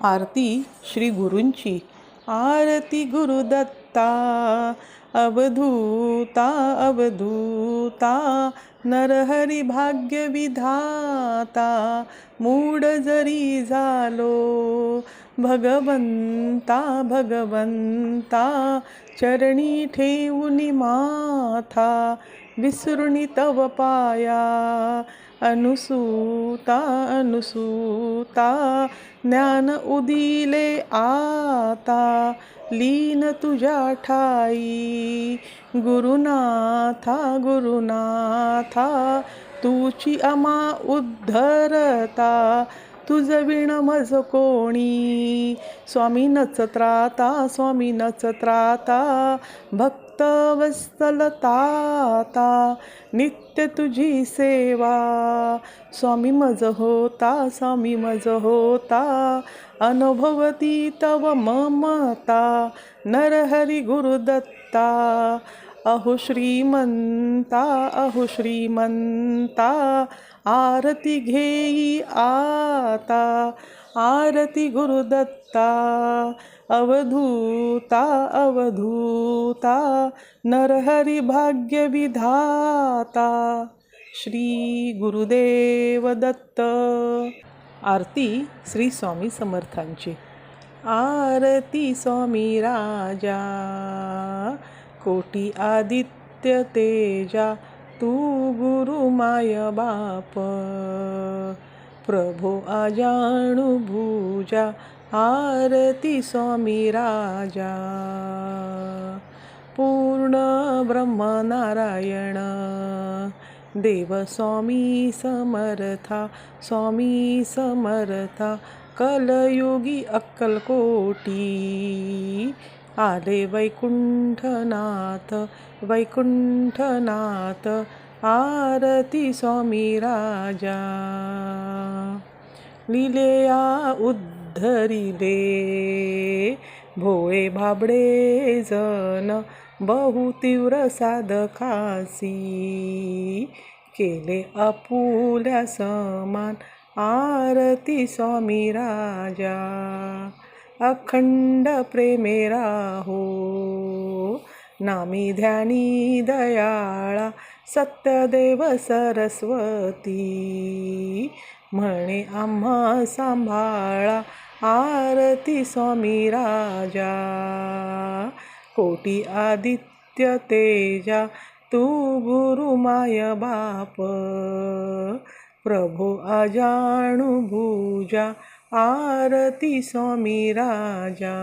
आरती श्री गुरूंची. आरती गुरुदत्ता, अवधूता अवधूता, नरहरी भाग्य विधाता, मूड जरी झालो भगवंता भगवंता, चरणी ठेवूनी माथा, विसरुनी तव पाया, अनुसूता अनुसूता, ज्ञान उदिले आता, लीन तुझ्या ठाई, गुरुनाथा गुरुनाथा, तुची अमा उद्धरता, तुझ विण मज कोणी, स्वामी नचत्राता स्वामी नचत्राता, भक्त वत्सलताता, नित्य तुझी सेवा, स्वामी मज होता स्वामी मज होता, अनुभवती तव ममता, नरहरी गुरुदत्ता, अहो श्रीमंता अहो श्रीमंता, आरती घेई आता, आरती गुरुदत्ता, अवधूता अवधूता, नरहरी भाग्य विधाता, श्री गुरुदेव दत्त. आरती श्री स्वामी समर्थांची. आरती स्वामी राजा, कोटी आदित्य तेजा, तू गुरु माय बाप, प्रभो अजाणु भुजा, आरती स्वामी राजा, पूर्ण ब्रह्म नारायण, देव स्वामी समर्था स्वामी समर्था, कलयुगी अक्कलकोटी, आले वैकुंठनाथ वैकुंठनाथ, आरती स्वामी राजा, लीलेया उद्धरिले भोळे भाबडे जन, बहु तीव्र साधकासी, केले आपुल्या समान, आरती स्वामी राजा, अखंड प्रेमे राहो, नामी ध्यानी दयाळा, सत्यदेव सरस्वती, म्हणे आम्हा सांभाळा, आरती स्वामी राजा, कोटी आदित्य तेजा, तू गुरु माय बाप, प्रभो अजाणु भुजा, आरती स्वामी राजा,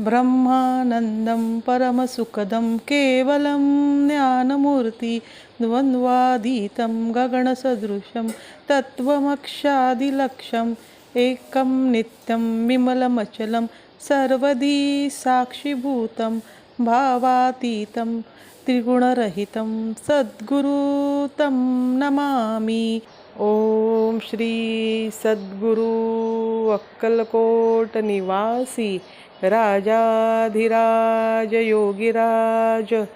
ब्रह्मानंदं परमसुखदं केवलं ज्ञानमूर्ति, द्वन्द्वातीतं गगनसदृशं तत्त्वमक्षादिलक्ष्यम्, एकं नित्यं विमलमचलं सर्वदी साक्षिभूतं, भावातीतं त्रिगुणरहितं सद्गुरु तं नमामि. ओम श्री सद्गुरु अक्कलकोट निवासी राजाधिराज योगीराज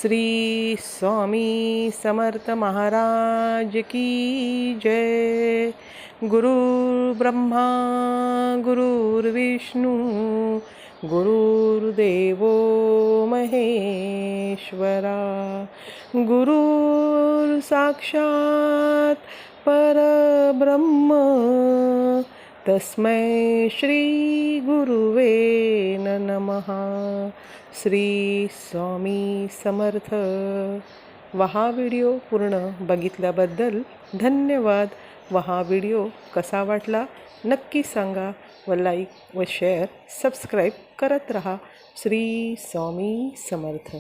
श्री स्वामी समर्थ महाराज की जय. गुरुर्ब्रह्मा गुरुर्विष्णू गुरुर्देवो महेश्वरा, गुरुर् साक्षात परब्रह्म, तस्मै श्री गुरुवे नमः. श्री स्वामी समर्थ. हा व्हिडिओ पूर्ण बघितल्याबद्दल धन्यवाद. हा व्हिडिओ कसा वाटला नक्की सांगा व लाईक व शेअर सबस्क्राईब करत रहा. श्री स्वामी समर्थ.